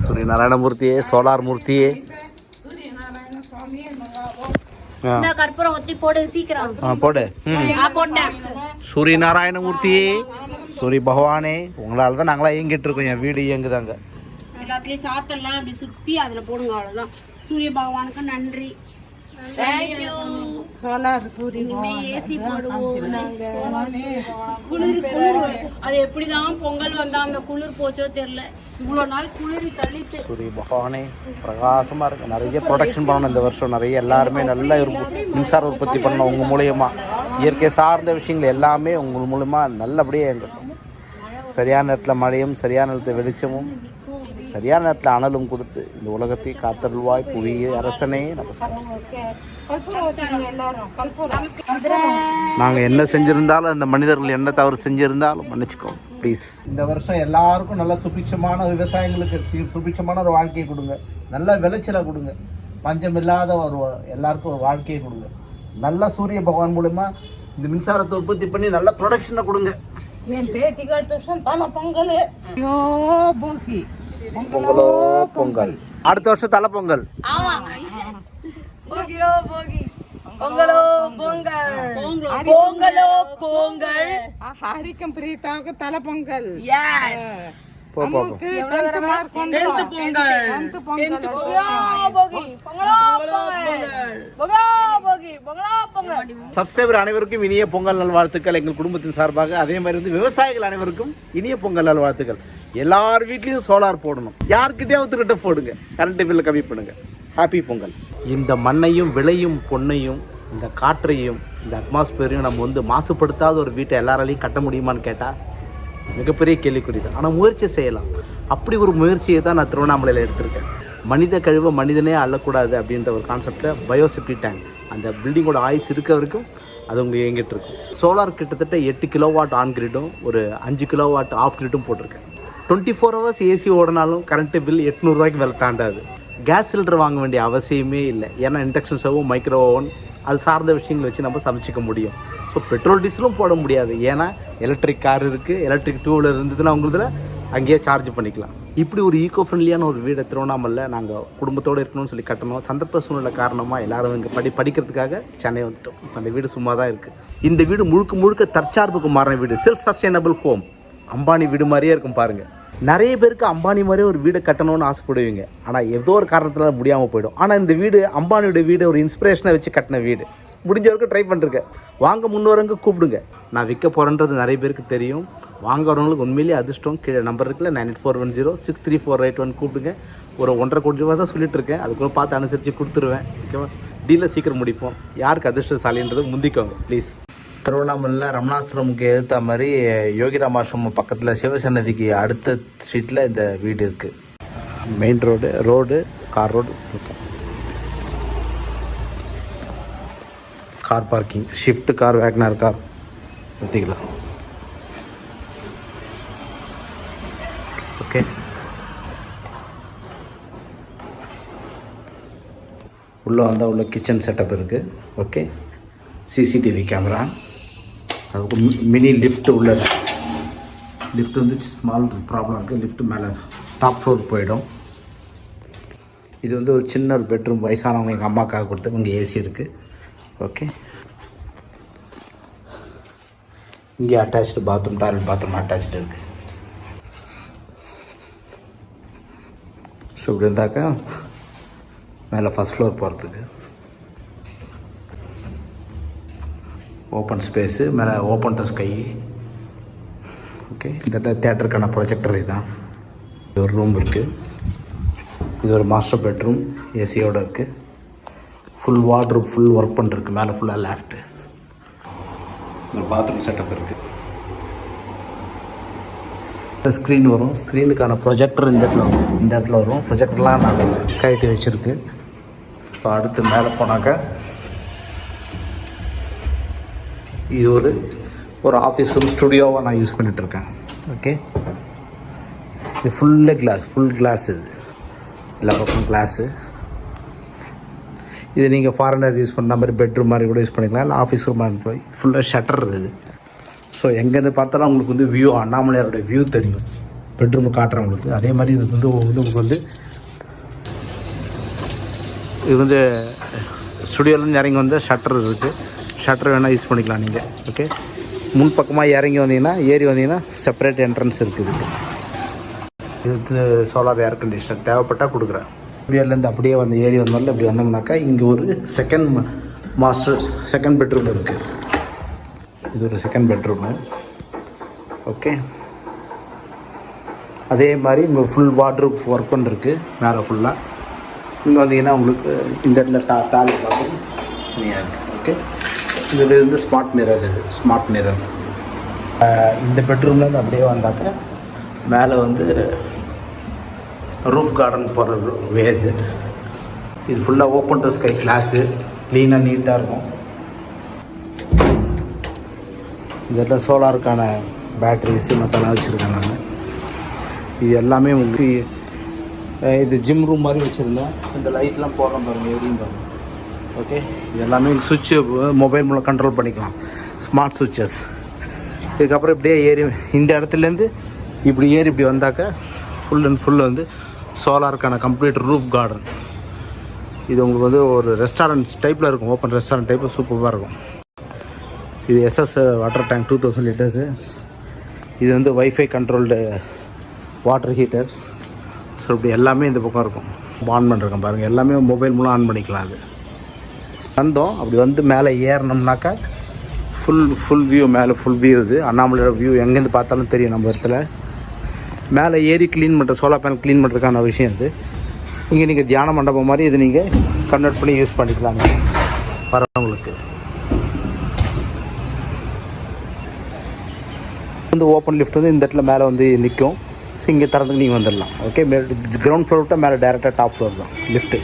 சூரிய நாராயணமூர்த்தியே, சோலார் மூர்த்தியே, கற்பூரம் ஒத்தி போடு சீக்கிரம். போடு. சூரிய நாராயணமூர்த்தியே, சூரிய பகவானே, உங்களால தான் நாங்களாம் இயங்கிட்டு இருக்கோம். என் வீடு இயங்குதாங்க. எல்லாத்துலயும் சாத்தெல்லாம் அப்படி சுத்தி அதுல போடுங்க. அவ்வளவுதான். சூரிய பகவானுக்கு நன்றி. ஏசி போடுவோம் நாங்க. குளிர் அது எப்படிதான் பொங்கல் வந்தா அந்த குளிர் போச்சோ தெரியல. இவ்வளவு நாள் குளிர் தள்ளிட்டு. சூரிய பகவானே பிரகாசமா இருக்கு. நிறைய ப்ரொடக்ஷன் பண்ணணும் இந்த வருஷம். நிறைய எல்லாருமே நல்ல மின்சார உற்பத்தி பண்ணணும் உங்க மூலியமா. இயற்கை சார்ந்த விஷயங்கள் எல்லாமே உங்கள் மூலமா நல்லபடியாக இயங்கட்டும். சரியான நேரத்தில் மழையும், சரியான நேரத்தில் வெளிச்சமும், சரியான நேரத்தில் அனலும் கொடுத்து இந்த உலகத்தை காத்தருள்வாய் புவி அரசனே நமஸ்காரம். நாங்கள் என்ன செஞ்சிருந்தாலும், அந்த மனிதர்கள் என்ன தவறு செஞ்சிருந்தாலும் மன்னிச்சுக்கோ ப்ளீஸ். இந்த வருஷம் எல்லாருக்கும் நல்ல சுபிட்சமான விவசாயிகளுக்கு சுபிட்சமான ஒரு வாழ்க்கையை கொடுங்க. நல்ல விளைச்சலை கொடுங்க. பஞ்சம் இல்லாத ஒரு எல்லாருக்கும் ஒரு வாழ்க்கையை கொடுங்க. நல்ல சூரிய பகவான் மூலமா இந்த மின்சாரத்தை உற்பத்தி பண்ணி நல்ல ப்ரொடக்ஷனை கொடுங்க. பொங்கலோ பொங்கல். அடுத்த வருஷம் தலை பொங்கல். பொங்கலோ பொங்கல். பொங்கலோ பொங்கல். ஹாரிக்கம் பிரீதாவுக்கு தலை பொங்கல். சப்ஸ்கிரைபர் அனைவருக்கும் இனிய பொங்கல் நல்வாழ்த்துக்கள் எங்கள் குடும்பத்தின் சார்பாக. அதே மாதிரி வந்து விவசாயிகள் அனைவருக்கும் இனிய பொங்கல் நல்வாழ்த்துக்கள். எல்லார் வீட்லேயும் சோலார் போடணும். யார்கிட்டயும் ஒத்துக்கிட்ட போடுங்க. கரண்ட் பில்லை கம்மி பண்ணுங்க. ஹாப்பி பொங்கல். இந்த மண்ணையும் விளையும் பொண்ணையும் இந்த காற்றையும் இந்த அட்மாஸ்பியரையும் நம்ம வந்து மாசுபடுத்தாத ஒரு வீட்டை எல்லாராலையும் கட்ட முடியுமான்னு கேட்டால் மிகப்பெரிய கேள்விக்குறி தான். ஆனால் முயற்சி செய்யலாம். அப்படி ஒரு முயற்சியை தான் நான் திருவண்ணாமலையில் எடுத்திருக்கேன். மனித கழிவை மனிதனே அள்ளக்கூடாது அப்படின்ற ஒரு கான்செப்டில் பயோசெப்டி டேங்க் அந்த பில்டிங்கோட ஆயுஸ் இருக்க வரைக்கும் அது உங்களுக்கு இயங்கிட்டு இருக்கும். சோலார் கிட்டத்தட்ட 8 கிலோவாட் ஆன் கிரிட்டும் ஒரு 5 கிலோவாட் ஆஃப் கிரிட்டும் போட்டிருக்கேன். 24 ஹவர்ஸ் ஏசி ஓடினாலும் கரண்ட்டு பில் 800 ரூபாய்க்கு மேலே தாண்டாது. கேஸ் சிலிண்டர் வாங்க வேண்டிய அவசியமே இல்லை. ஏன்னா இண்டக்ஷன் ஸ்டவ்வும் மைக்ரோ ஓவன் அது சார்ந்த விஷயங்களை வச்சு நம்ம சமைச்சிக்க முடியும். ஸோ பெட்ரோல் டீசலும் போட முடியாது. ஏன்னா எலக்ட்ரிக் கார் இருக்குது. எலக்ட்ரிக் டூ வீலர் இருந்ததுன்னா உங்களுதில் அங்கேயே சார்ஜ் பண்ணிக்கலாம். இப்படி ஒரு ஈகோ ஃப்ரெண்ட்லியான ஒரு வீடை திருவண்ணாமலையில் நாங்கள் குடும்பத்தோடு இருக்கணும்னு சொல்லி கட்டணும். சந்தர்ப்ப சூழ்நிலை காரணமாக எல்லோரும் இங்கே படிக்கிறதுக்காக சென்னை வந்துட்டோம். அந்த வீடு சும்மா தான் இருக்குது. இந்த வீடு முழுக்க தற்சார்புக்கு மாறின வீடு. Self sustainable home. அம்பானி வீடு மாதிரியே இருக்கும் பாருங்கள். நிறைய பேருக்கு அம்பானி மாதிரியே ஒரு வீடு கட்டணும்னு ஆசைப்படுவீங்க. ஆனால் ஏதோ ஒரு காரணத்தில் முடியாமல் போயிடும். ஆனால் இந்த வீடு அம்பானியோட வீடு ஒரு இன்ஸ்பிரேஷனை வச்சு கட்டின வீடு. முடிஞ்ச வரைக்கும் ட்ரை பண்ணிருக்கேன். வாங்க முன்னோரங்க கூப்பிடுங்க. நான் விற்க போகிறேன்றது நிறைய பேருக்கு தெரியும். வாங்க வரவங்களுக்கு உண்மையிலேயே அதிர்ஷ்டம். கீழே நம்பர் இருக்குல்ல 9841063481 கூப்பிடுங்க. ஒரு 1.5 கோடி ரூபா தான் சொல்லிட்டு இருக்கேன். அதுக்குள்ள பார்த்து அனுசரித்து கொடுத்துருவேன். ஓகேவா? டீலை சீக்கிரம் முடிப்போம். யாருக்கு அதிர்ஷ்டசாலின்றது முந்திக்கோங்க ப்ளீஸ். திருவண்ணாமலையில் ரமணாசிரமுக்கு எதிர்த்த மாதிரி யோகிராமாசிரமம் பக்கத்தில் சிவசன்னதிக்கு அடுத்த ஸ்ட்ரீட்டில் இந்த வீடு இருக்குது. மெயின் ரோடு கார் ரோடு இருக்கும். Car parking, Swift car, WagonR car நிறுத்திக்கலாம். ஓகே. உள்ளே வந்தால் உள்ள கிச்சன் செட்டப் இருக்குது. ஓகே. CCTV camera. அதுக்கு மினி லிஃப்ட் உள்ளது. லிஃப்ட் வந்து ஸ்மால் ப்ராப்ளம் இருக்குது. லிஃப்ட் மேலே டாப் ஃப்ளோர் போயிடும். இது வந்து ஒரு சின்ன ஒரு பெட்ரூம். வயசானவங்க எங்கள் அம்மாக்காக கொடுத்து இங்கே ஏசி இருக்குது. ஓகே. இங்கே attach bathroom, toilet bathroom attach இருக்குது. ஸோ இப்படி இருந்தாக்கா மேலே ஃபஸ்ட் ஃப்ளோர் போகிறதுக்கு ஓப்பன் ஸ்பேஸு. மேலே ஓப்பன் டு ஸ்கை. ஓகே. இந்த தேட்டருக்கான ப்ரொஜெக்டர் இதுதான். இது ஒரு ரூம் இருக்குது. இது ஒரு மாஸ்டர் பெட்ரூம் ஏசியோடு இருக்குது. ஃபுல் வார்ட்ரூப் ஃபுல் ஒர்க் பண்ணிருக்கு. மேலே ஃபுல்லாக லேஃப்ட்டு ஒரு பாத்ரூம் செட்டப் இருக்குது. ஸ்க்ரீன் வரும். ஸ்க்ரீனுக்கான ப்ரொஜெக்டர் இந்த இடத்துல வரும். ப்ரொஜெக்டர்லாம் நான் கழட்டி வச்சுருக்கு. இப்போ அடுத்து மேலே போனாக்கா இது ஒரு ஆஃபீஸ் ரூம் ஸ்டுடியோவாக நான் யூஸ் பண்ணிகிட்ருக்கேன். ஓகே. இது ஃபுல் கிளாஸ். இது எல்லா பக்கம் கிளாஸு. இது நீங்கள் ஃபாரினர் யூஸ் பண்ணுற மாதிரி பெட்ரூம் மாதிரி கூட யூஸ் பண்ணிக்கலாம். இல்லை ஆஃபீஸ் ரூம் மாதிரி ஃபுல்லாக ஷட்டர். இது ஸோ எங்கேருந்து பார்த்தாலும் உங்களுக்கு வந்து வியூ அண்ணாமலையாரோட வியூ தெரியும். பெட்ரூம் காட்டுறேன் உங்களுக்கு. அதே மாதிரி இது வந்து உங்களுக்கு வந்து இது வந்து ஸ்டுடியோலேருந்து இறங்கி வந்து ஷட்டர் இருக்குது. ஷட்டர் வேணால் யூஸ் பண்ணிக்கலாம் நீங்கள். ஓகே, முன் பக்கமாக இறங்கி வந்தீங்கன்னா ஏறி வந்தீங்கன்னா செப்பரேட் என்ட்ரன்ஸ் இருக்குது. இது சோலார் ஏர் கண்டிஷனர் தேவைப்பட்டால் கொடுக்குறேன். ஸ்டுடியோலேருந்து அப்படியே வந்து ஏறி வந்தாலும் இப்படி வந்தோம்னாக்கா இங்கே ஒரு செகண்ட் பெட்ரூம் இருக்குது. இது ஒரு செகண்ட் பெட்ரூமு. ஓகே, அதே மாதிரி இங்கே ஃபுல் வார்ட்ரோப் ஒர்க் பண்ணிருக்கு மேலே ஃபுல்லாக. இங்கே வந்தீங்கன்னா உங்களுக்கு இந்த இடத்துல டாலி பார்த்து தனியாக இருக்குது. ஓகே, இதில் இருந்து ஸ்மார்ட் மிரர். இது ஸ்மார்ட் மிரர். இந்த பெட்ரூம்லேருந்து அப்படியே வந்தாக்க மேலே வந்து ரூஃப் கார்டன் போகிற வே இது ஃபுல்லாக ஓப்பன் டு ஸ்கை கிளாஸு, க்ளீனாக நீட்டாக இருக்கும். இதில் சோலாருக்கான பேட்ரிஸு மற்றெல்லாம் வச்சுருக்கேன் நான். இது எல்லாமே உங்களுக்கு இது ஜிம் ரூம் மாதிரி வச்சுருந்தேன். இந்த லைட்லாம் போடுறோம் பாருங்கள், எரியும் பாருங்கள். ஓகே, இது எல்லாமே சுவிட்சு மொபைல் மூலம் கண்ட்ரோல் பண்ணிக்கலாம், ஸ்மார்ட் சுவிட்சஸ். இதுக்கப்புறம் இப்படியே ஏறி இந்த இடத்துலேருந்து இப்படி ஏறி இப்படி வந்தாக்க ஃபுல் அண்ட் ஃபுல் வந்து சோலாருக்கான கம்ப்ளீட் ரூஃப் கார்டன். இது உங்களுக்கு வந்து ஒரு ரெஸ்டாரண்ட் டைப்பில் இருக்கும், ஓப்பன் ரெஸ்டாரண்ட் டைப்பில் சூப்பராக இருக்கும். இது எஸ்எஸ் வாட்டர் டேங்க் 2000 லிட்டர்ஸு. இது வந்து wifi controlled water heater. So இப்படி எல்லாமே இந்த பக்கம் இருக்கும். ஆன் பண்ணிருக்கேன் பாருங்கள், எல்லாமே மொபைல் மூலம் ஆன் பண்ணிக்கலாம். அது வந்தோம் அப்படி வந்து மேலே ஏறினோம்னாக்கா ஃபுல் வியூ, மேலே ஃபுல் வியூ. இது அண்ணாமலையோட வியூ எங்கேருந்து பார்த்தாலும் தெரியும் நம்ம இடத்துல. மேலே ஏறி க்ளீன் பண்ணுற சோலார் பேனல் க்ளீன் பண்ணுறதுக்கான விஷயம் இது. இங்கே நீங்கள் தியான மண்டபம் மாதிரி இது நீங்கள் கன்வெர்ட் பண்ணி யூஸ் பண்ணிக்கலாம் வரவங்களுக்கு. வந்து ஓப்பன் லிஃப்ட் வந்து இந்த இடத்துல மேலே வந்து நிற்கும். ஸோ இங்கே திறந்துக்கு நீங்கள் வந்துடலாம். ஓகே, கிரவுண்ட் ஃப்ளோர் விட்டால் மேலே டேரெக்டாக டாப் ஃப்ளோர் தான் லிஃப்ட்டு.